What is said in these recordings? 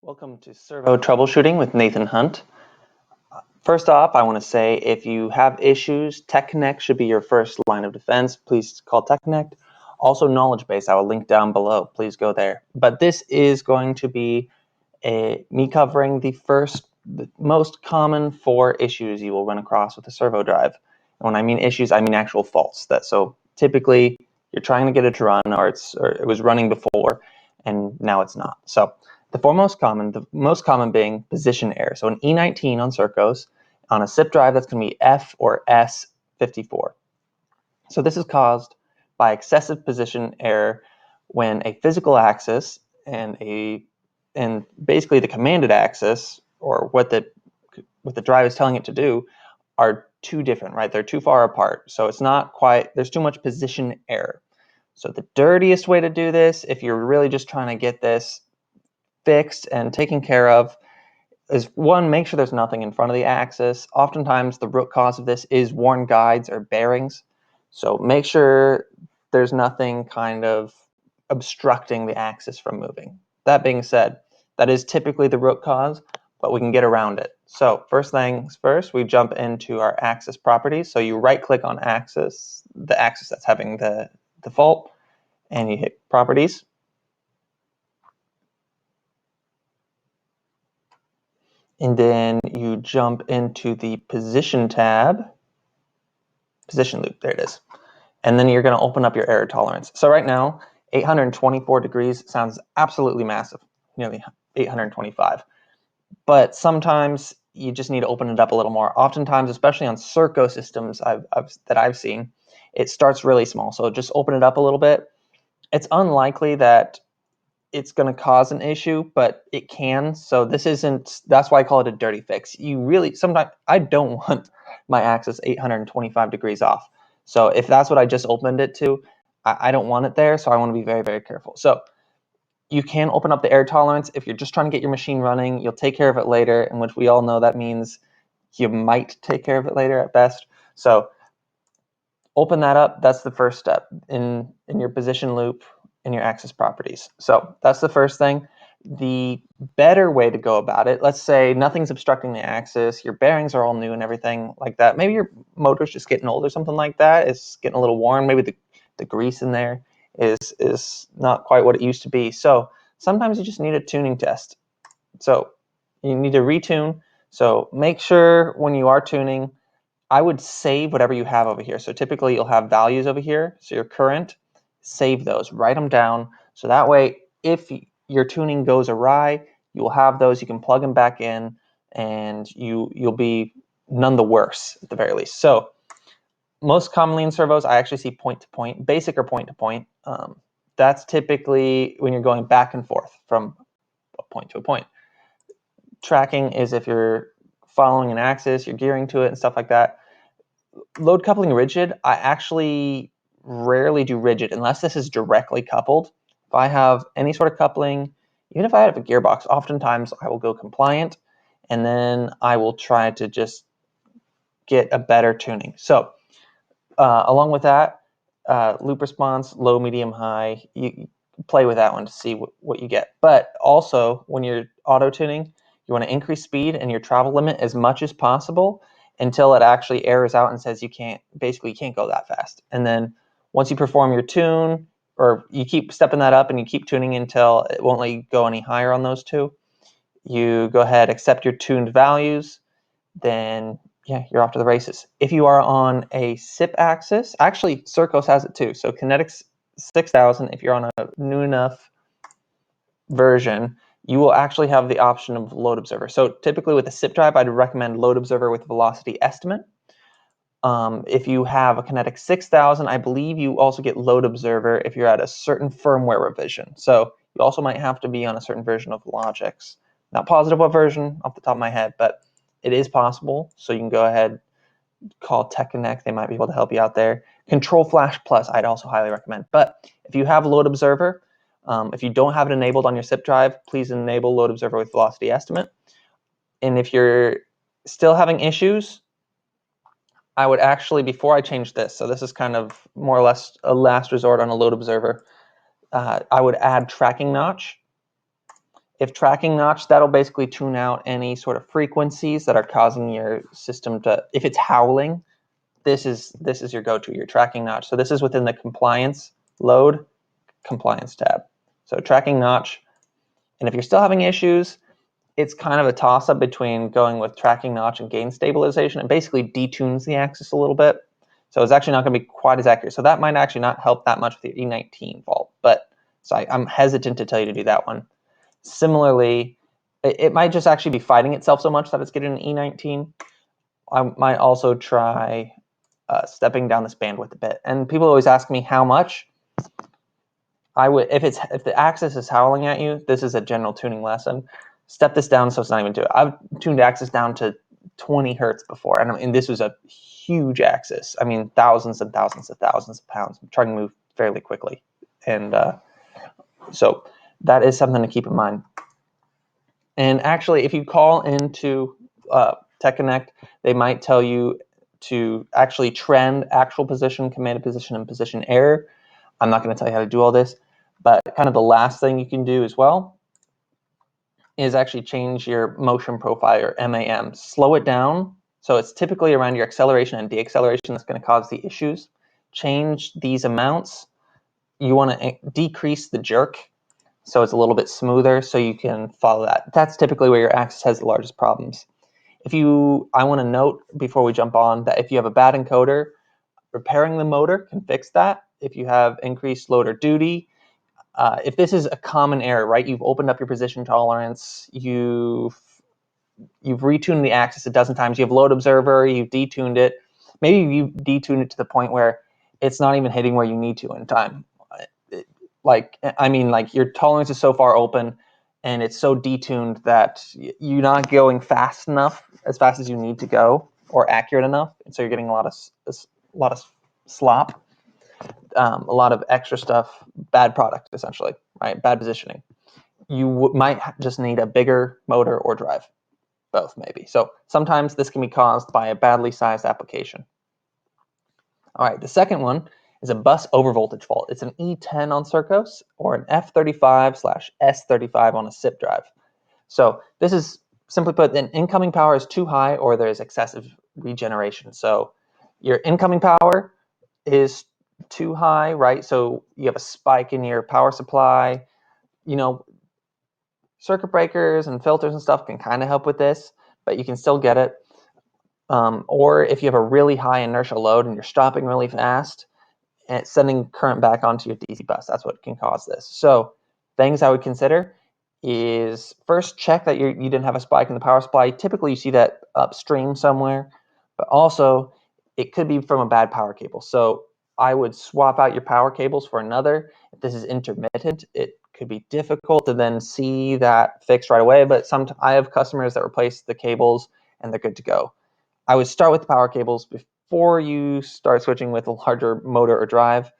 Welcome to Servo Troubleshooting with Nathan Hunt. First off, I want to say if you have issues, TechConnect should be your first line of defense. Please call TechConnect. Also, Knowledge Base, I will link down below. Please go there. But this is going to be me covering the most common 4 issues you will run across with a servo drive. And when I mean issues, I mean actual faults. So typically, you're trying to get it to run, or it was running before, and now it's not. So the most common being position error. So an E19 on Sercos on a SIP drive, that's going to be F or S54. So this is caused by excessive position error when a physical axis and basically the commanded axis, or what the drive is telling it to do, are too different, right? They're too far apart. So it's not quite, there's too much position error. So the dirtiest way to do this, if you're really just trying to get this fixed and taken care of, is one, make sure there's nothing in front of the axis. Oftentimes the root cause of this is worn guides or bearings. So make sure there's nothing kind of obstructing the axis from moving. That being said, that is typically the root cause, but we can get around it. So first things first, we jump into our axis properties. So you right click on axis, the axis that's having the fault, and you hit properties. And then you jump into the position tab, position loop, there it is. And then you're going to open up your error tolerance. So right now, 824 degrees sounds absolutely massive, nearly 825. But sometimes you just need to open it up a little more. Oftentimes, especially on Serco systems that I've seen, it starts really small. So just open it up a little bit. It's unlikely that it's going to cause an issue, but it can. So that's why I call it a dirty fix. Sometimes I don't want my axis 825 degrees off. So if that's what I just opened it to, I don't want it there. So I want to be very, very careful. So you can open up the error tolerance. If you're just trying to get your machine running, you'll take care of it later, in which we all know that means you might take care of it later at best. So open that up. That's the first step in your position loop in your axis properties. So that's the first thing. The better way to go about it, let's say nothing's obstructing the axis, your bearings are all new and everything like that. Maybe your motor's just getting old or something like that. It's getting a little worn. Maybe the grease in there is not quite what it used to be. So sometimes you just need a tuning test. So you need to retune. So make sure when you are tuning, I would save whatever you have over here. So typically you'll have values over here. So your current, save those, write them down. So that way, if your tuning goes awry, you will have those, you can plug them back in, and you'll be none the worse at the very least. So most commonly in servos, I actually see point-to-point, basic or point-to-point. That's typically when you're going back and forth from a point to a point. Tracking is if you're following an axis, you're gearing to it and stuff like that. Load coupling rigid, I actually rarely do rigid unless this is directly coupled. If I have any sort of coupling, even if I have a gearbox, oftentimes I will go compliant, and then I will try to just get a better tuning. So along with that, loop response, low, medium, high, you play with that one to see what you get. But also, when you're auto-tuning, you want to increase speed and your travel limit as much as possible until it actually errors out and says you can't go that fast. And then once you perform your tune, or you keep stepping that up and you keep tuning until it won't let you go any higher on those two, you go ahead, accept your tuned values, then yeah, you're off to the races. If you are on a SIP axis, actually Sercos has it too. So Kinetix 6000, if you're on a new enough version, you will actually have the option of load observer. So typically with a SIP drive, I'd recommend load observer with velocity estimate. If you have a Kinetix 6000, I believe you also get load observer if you're at a certain firmware revision. So you also might have to be on a certain version of Logix. Not positive what version off the top of my head, but it is possible. So you can go ahead, call TechConnect. They might be able to help you out there. Control Flash Plus, I'd also highly recommend. But if you have load observer, if you don't have it enabled on your SIP drive, please enable load observer with velocity estimate. And if you're still having issues, I would actually, before I change this, so this is kind of more or less a last resort on a load observer, I would add tracking notch. If tracking notch, that'll basically tune out any sort of frequencies that are causing your system to, if it's howling, this is your go-to, your tracking notch. So this is within the compliance load compliance tab. So tracking notch, and if you're still having issues, it's kind of a toss-up between going with tracking notch and gain stabilization. It basically detunes the axis a little bit. So it's actually not going to be quite as accurate. So that might actually not help that much with your E19 fault. But so I'm hesitant to tell you to do that one. Similarly, it might just actually be fighting itself so much that it's getting an E19. I might also try stepping down this bandwidth a bit. And people always ask me how much. I would, if the axis is howling at you, this is a general tuning lesson. Step this down so it's not even to it. I've tuned axis down to 20 hertz before, and this was a huge axis. I mean, thousands and thousands of thousands of pounds. I'm trying to move fairly quickly, and so that is something to keep in mind. And actually, if you call into Tech Connect, they might tell you to actually trend actual position, commanded position, and position error. I'm not going to tell you how to do all this, but kind of the last thing you can do as well is actually change your motion profile, or MAM. Slow it down. So it's typically around your acceleration and deacceleration that's going to cause the issues. Change these amounts. You want to decrease the jerk so it's a little bit smoother so you can follow that. That's typically where your axis has the largest problems. I want to note before we jump on that if you have a bad encoder, repairing the motor can fix that. If you have increased loader duty, if this is a common error, right? You've opened up your position tolerance, you've retuned the axis a dozen times, you have load observer, you've detuned it. Maybe you've detuned it to the point where it's not even hitting where you need to in time. Like your tolerance is so far open and it's so detuned that you're not going fast enough, as fast as you need to go, or accurate enough, and so you're getting a lot of slop. A lot of extra stuff, bad product essentially, right? Bad positioning. You might just need a bigger motor or drive, both maybe. So sometimes this can be caused by a badly sized application. All right, the second one is a bus overvoltage fault. It's an E10 on Sercos or an F35/S35 on a SIP drive. So this is, simply put, an incoming power is too high or there's excessive regeneration. So your incoming power is too high, right? So you have a spike in your power supply. Circuit breakers and filters and stuff can kind of help with this, but you can still get it. Or if you have a really high inertial load and you're stopping really fast and it's sending current back onto your DC bus, that's what can cause this. So things I would consider is first check that you didn't have a spike in the power supply. Typically you see that upstream somewhere, but also it could be from a bad power cable. So I would swap out your power cables for another. If this is intermittent, it could be difficult to then see that fixed right away, but I have customers that replace the cables and they're good to go. I would start with the power cables before you start switching with a larger motor or drive.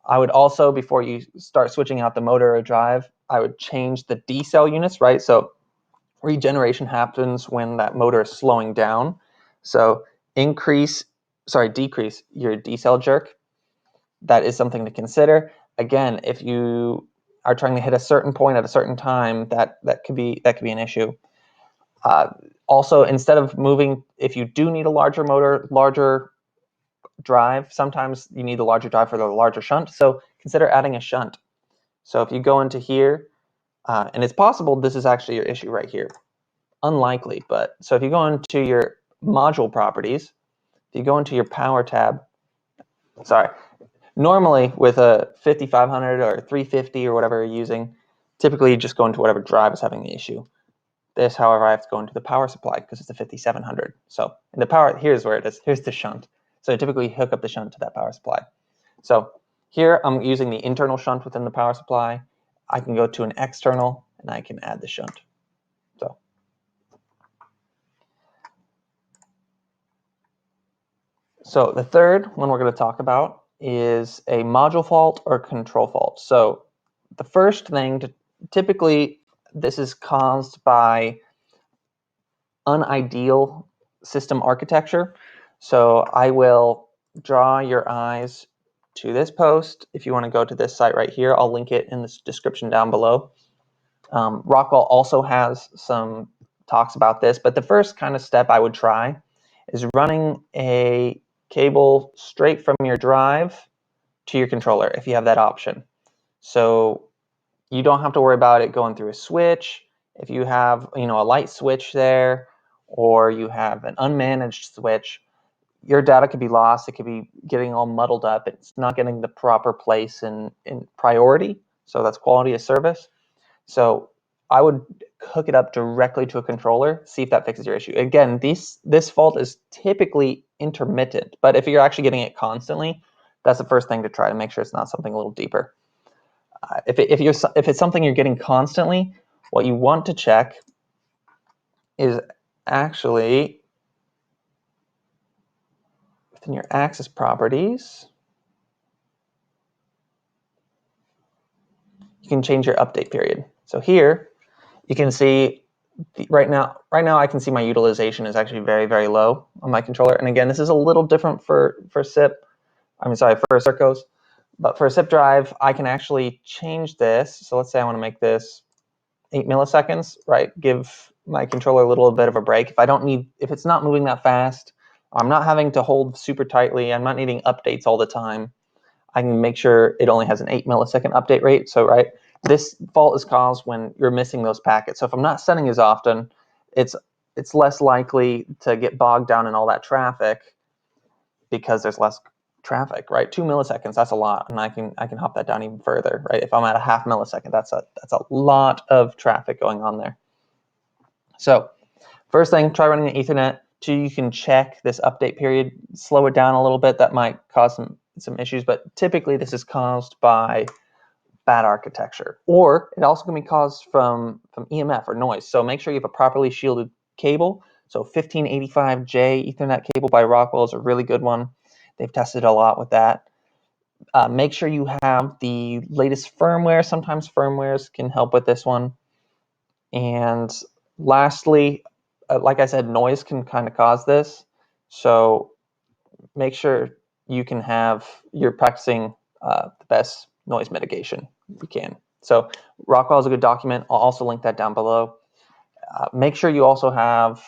I would also, before you start switching out the motor or drive, I would change the decel units, right? So regeneration happens when that motor is slowing down. So decrease your decel jerk. That is something to consider. Again, if you are trying to hit a certain point at a certain time, that could be an issue. Also, instead of moving, if you do need a larger motor, larger drive, sometimes you need the larger drive for the larger shunt. So consider adding a shunt. So if you go into here, and it's possible this is actually your issue right here. Unlikely, but so if you go into your module properties, if you go into your power tab, normally with a 5500 or 350 or whatever you're using, typically you just go into whatever drive is having the issue. This, however, I have to go into the power supply because it's a 5700. So in the power, here's where it is. Here's the shunt. So I typically hook up the shunt to that power supply. So here I'm using the internal shunt within the power supply. I can go to an external and I can add the shunt. So the third one we're going to talk about is a module fault or control fault. So the first thing, typically this is caused by unideal system architecture. So I will draw your eyes to this post. If you want to go to this site right here, I'll link it in the description down below. Rockwell also has some talks about this, but the first kind of step I would try is running a cable straight from your drive to your controller if you have that option. So you don't have to worry about it going through a switch. If you have, a light switch there, or you have an unmanaged switch, your data could be lost. It could be getting all muddled up. It's not getting the proper place in priority. So that's quality of service. So I would hook it up directly to a controller, see if that fixes your issue. Again, this fault is typically intermittent, but if you're actually getting it constantly, that's the first thing to try to make sure it's not something a little deeper. If it's something you're getting constantly, what you want to check is actually within your access properties. You can change your update period. So here you can see right now I can see my utilization is actually very, very low on my controller. And again, this is a little different for SIP. For Sercos. But for a SIP drive, I can actually change this. So let's say I want to make this 8 milliseconds, right? Give my controller a little bit of a break. If it's not moving that fast, I'm not having to hold super tightly, I'm not needing updates all the time, I can make sure it only has an 8 millisecond update rate. So, right, this fault is caused when you're missing those packets. So if I'm not setting as often, it's less likely to get bogged down in all that traffic because there's less traffic, right? 2 milliseconds, that's a lot, and I can hop that down even further, right? If I'm at a half millisecond, that's a lot of traffic going on there. So first thing, try running an Ethernet. 2, you can check this update period, slow it down a little bit. That might cause some issues, but typically this is caused by bad architecture, or it also can be caused from EMF or noise. So make sure you have a properly shielded cable. So 1585J Ethernet cable by Rockwell is a really good one. They've tested a lot with that. Make sure you have the latest firmware. Sometimes firmwares can help with this one. And lastly, like I said, noise can kind of cause this. So make sure you're practicing the best noise mitigation you can. So Rockwell is a good document. I'll also link that down below. Make sure you also have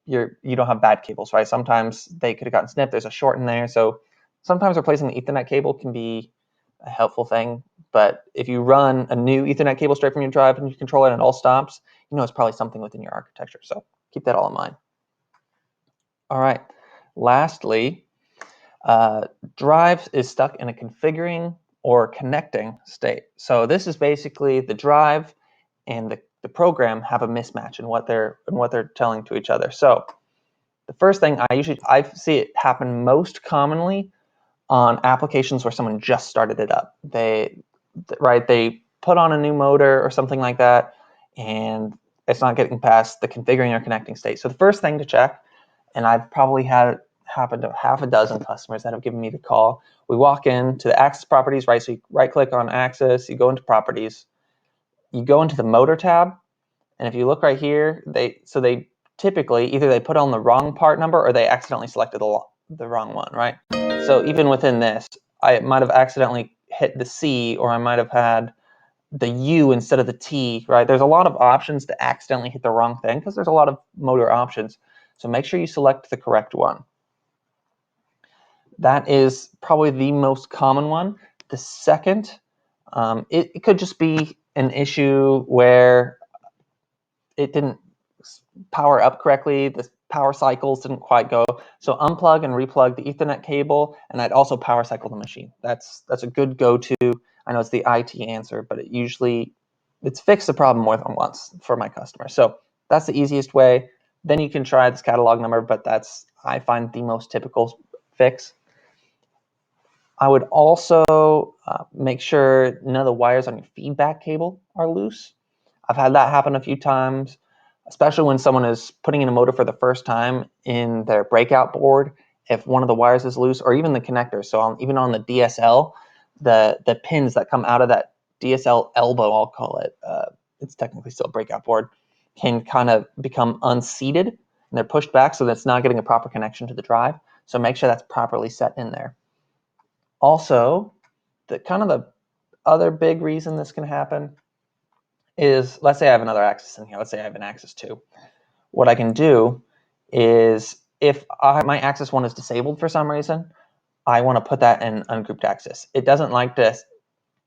you don't have bad cables, right? Sometimes they could have gotten snipped. There's a short in there. So sometimes replacing the Ethernet cable can be a helpful thing. But if you run a new Ethernet cable straight from your drive and you control it and it all stops, it's probably something within your architecture. So keep that all in mind. All right. Lastly, drive is stuck in a configuring or connecting state. So this is basically the drive and the program have a mismatch in what they're telling to each other. So the first thing I see it happen most commonly on applications where someone just started it up. They put on a new motor or something like that, and it's not getting past the configuring or connecting state. So the first thing to check, and I've probably had it happen to half a dozen customers that have given me the call. We walk into the access properties, right? So you right-click on access, you go into properties, you go into the motor tab, and if you look right here, they typically either they put on the wrong part number or they accidentally selected the wrong one, right? So even within this, I might have accidentally hit the C, or I might have had the U instead of the T, right? There's a lot of options to accidentally hit the wrong thing because there's a lot of motor options. So make sure you select the correct one. That is probably the most common one. The second, it could just be an issue where it didn't power up correctly, the power cycles didn't quite go. So unplug and replug the Ethernet cable, and I'd also power cycle the machine. That's a good go-to. I know it's the IT answer, but it's fixed the problem more than once for my customers. So that's the easiest way. Then you can try this catalog number, but I find the most typical fix. I would also make sure none of the wires on your feedback cable are loose. I've had that happen a few times, especially when someone is putting in a motor for the first time in their breakout board. If one of the wires is loose, or even the connector. So even on the DSL, the pins that come out of that DSL elbow, I'll call it, it's technically still a breakout board, can kind of become unseated, and they're pushed back so that's not getting a proper connection to the drive. So make sure that's properly set in there. Also, the other big reason this can happen is, let's say I have another access in here. Let's say I have an access 2. What I can do is, if my access 1 is disabled for some reason, I want to put that in ungrouped access. It doesn't like to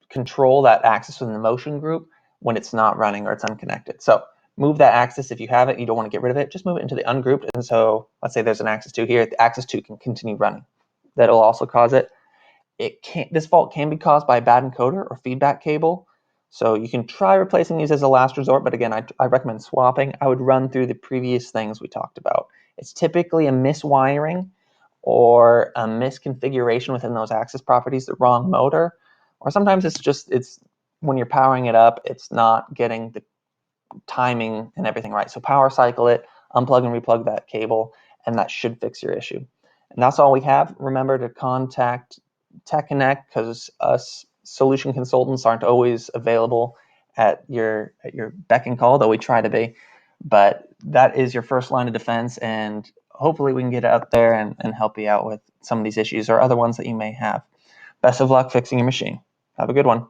control that access within the motion group when it's not running or it's unconnected. So move that access. If you have it, you don't want to get rid of it, just move it into the ungrouped. And so let's say there's an access 2 here. The access 2 can continue running. That'll also cause it. This fault can be caused by a bad encoder or feedback cable. So you can try replacing these as a last resort, but again, I recommend swapping. I would run through the previous things we talked about. It's typically a miswiring or a misconfiguration within those access properties, the wrong motor, or sometimes it's when you're powering it up, it's not getting the timing and everything right. So power cycle it, unplug and replug that cable, and that should fix your issue. And that's all we have. Remember to contact Tech Connect, because us solution consultants aren't always available at your beck and call, though we try to be. But that is your first line of defense, and hopefully we can get out there and help you out with some of these issues or other ones that you may have. Best of luck fixing your machine. Have a good one.